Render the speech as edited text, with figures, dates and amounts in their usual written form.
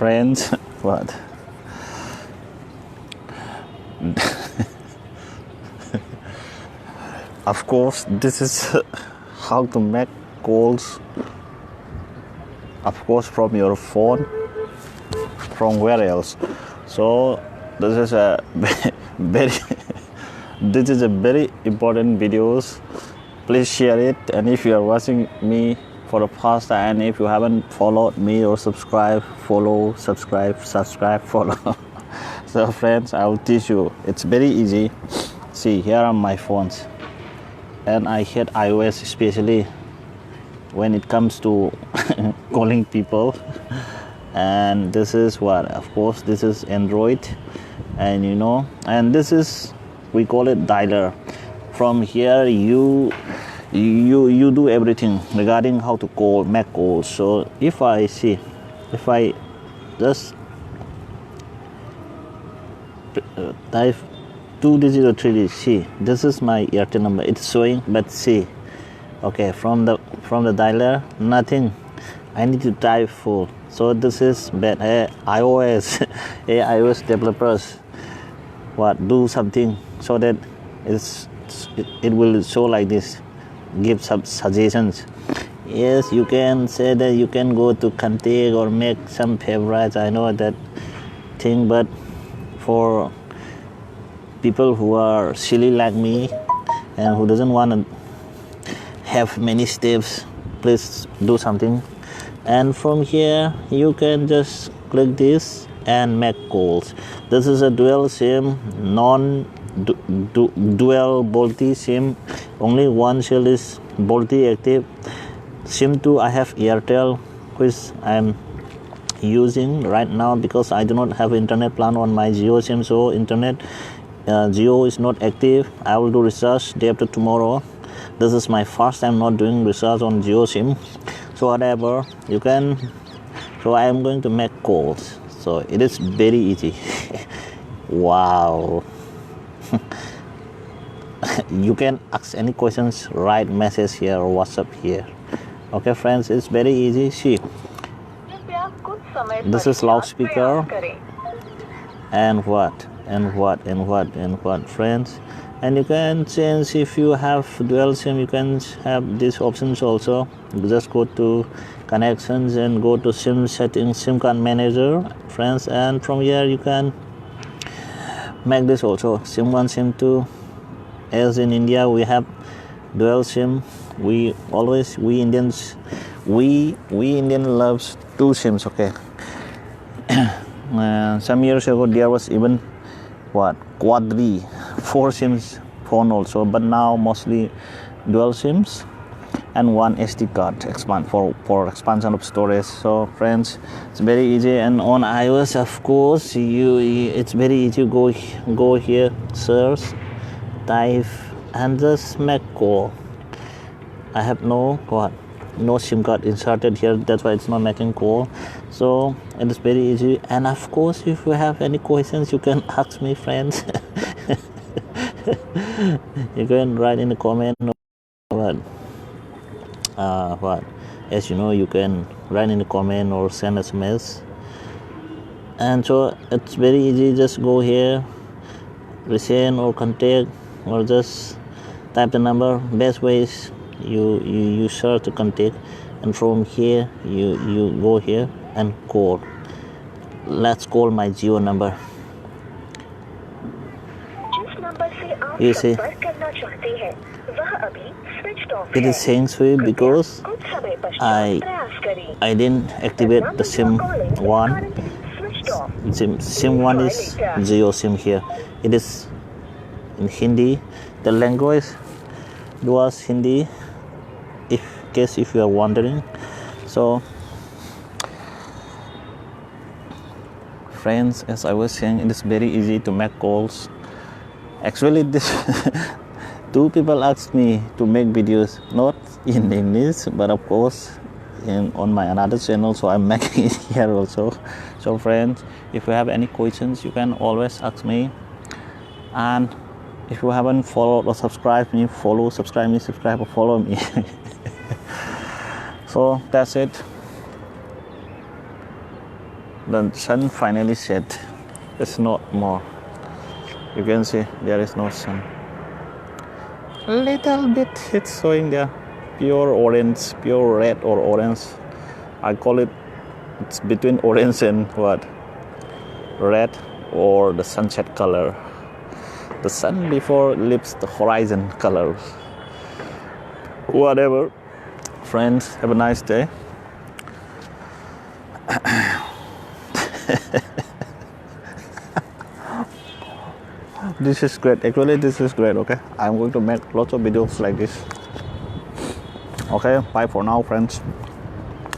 friends. What? Of course, this is how to make calls. Of course, from your phone. From where else? So this is a very this is a very important videos. Please share it, and if you are watching me for the first time, and if you haven't followed me or subscribe, follow, subscribe, follow. So friends, I will teach you. It's very easy. See, here are my phones, and I hate iOS, especially when it comes to calling people. And this is what, of course, this is Android, and and this is, we call it dialer. From here you do everything regarding how to call, make calls. So if I just type 2 digits or 3 digits, see, this is my Airtel number, it's showing, but see, okay, from the dialer, nothing, I need to type full. So this is bad. iOS iOS developers, do something so that it will show like this, give some suggestions. Yes, you can say that you can go to contact or make some favorites, I know that thing, but for people who are silly like me and who doesn't want to have many steps, please do something. And from here you can just click this and make calls. This is a dual SIM, dual Balti SIM. Only one shell is Balti active. SIM 2 I have Airtel, which I'm using right now because I do not have internet plan on my Jio SIM, so internet Jio is not active. I will do research day after tomorrow. This is my first time not doing research on Jio SIM. So whatever you can, so I am going to make calls. So it is very easy. Wow. You can ask any questions, write message here or WhatsApp here. Okay friends, it's very easy. See, this is loudspeaker, and what friends. And you can change, if you have dual SIM, you can have these options also. You just go to connections and go to SIM settings, SIM card manager, friends, and from here you can make this also, SIM 1, SIM 2. As in India we have dual SIM. We Indians loves 2 SIMs. Okay. Some years ago there was even quadri 4 SIMs phone also, but now mostly dual SIMs and 1 SD card for expansion of storage. So friends, it's very easy. And on iOS, of course, it's very easy. Go here, search, type, and just make call. I have no SIM card inserted here, that's why it's not making call. So it is very easy. And of course, if you have any questions, you can ask me, friends. You can write in the comment as you know, you can write in the comment or send SMS. And so it's very easy. Just go here, listen or contact, or just type the number. Best way is you search the contact, and from here you go here and call. Let's call my Jio number. You see, it is saying sweet because I didn't activate the SIM 1. SIM 1 is Jio SIM here. It is in Hindi. The language was Hindi, if you are wondering. So friends, as I was saying, it is very easy to make calls. Actually, this 2 people asked me to make videos, not in English, but of course on my another channel, so I'm making it here also. So friends, if you have any questions, you can always ask me. And if you haven't followed or subscribed me, subscribe or follow me. So that's it. The sun finally set. It's not more. You can see there is no sun. A little bit it's showing there. Pure orange, pure red or orange. I call it, it's between orange and what? Red or the sunset color. The sun before leaves the horizon color. Whatever. Friends, have a nice day. This is great. Actually, this is great. Okay, I'm going to make lots of videos like this. Okay, bye for now, friends.